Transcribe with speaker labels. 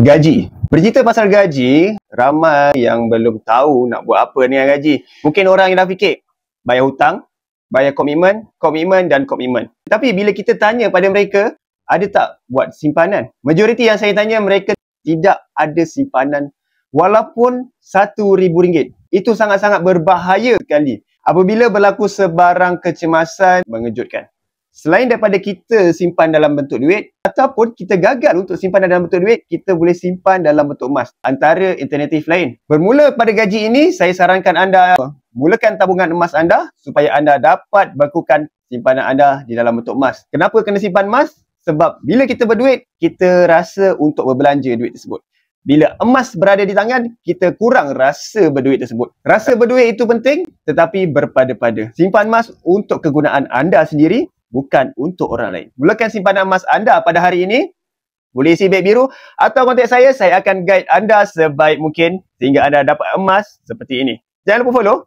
Speaker 1: Gaji. Bercerita pasal gaji, ramai yang belum tahu nak buat apa dengan gaji. Mungkin orang yang dah fikir, bayar hutang, bayar komitmen, dan komitmen. Tapi bila kita tanya pada mereka, ada tak buat simpanan? Majoriti yang saya tanya, mereka tidak ada simpanan walaupun RM1,000. Itu sangat-sangat berbahaya sekali apabila berlaku sebarang kecemasan mengejutkan. Selain daripada kita simpan dalam bentuk duit, ataupun kita gagal untuk simpan dalam bentuk duit, kita boleh simpan dalam bentuk emas. Antara alternatif lain. Bermula pada gaji ini, saya sarankan anda mulakan tabungan emas anda supaya anda dapat bekukan simpanan anda di dalam bentuk emas. Kenapa kena simpan emas? Sebab bila kita berduit, kita rasa untuk berbelanja duit tersebut. Bila emas berada di tangan, kita kurang rasa berduit tersebut. Rasa berduit itu penting, tetapi berpada-pada. Simpan emas untuk kegunaan anda sendiri, bukan untuk orang lain. Mulakan simpanan emas anda pada hari ini. Boleh isi beg biru atau kontak saya akan guide anda sebaik mungkin sehingga anda dapat emas seperti ini. Jangan lupa follow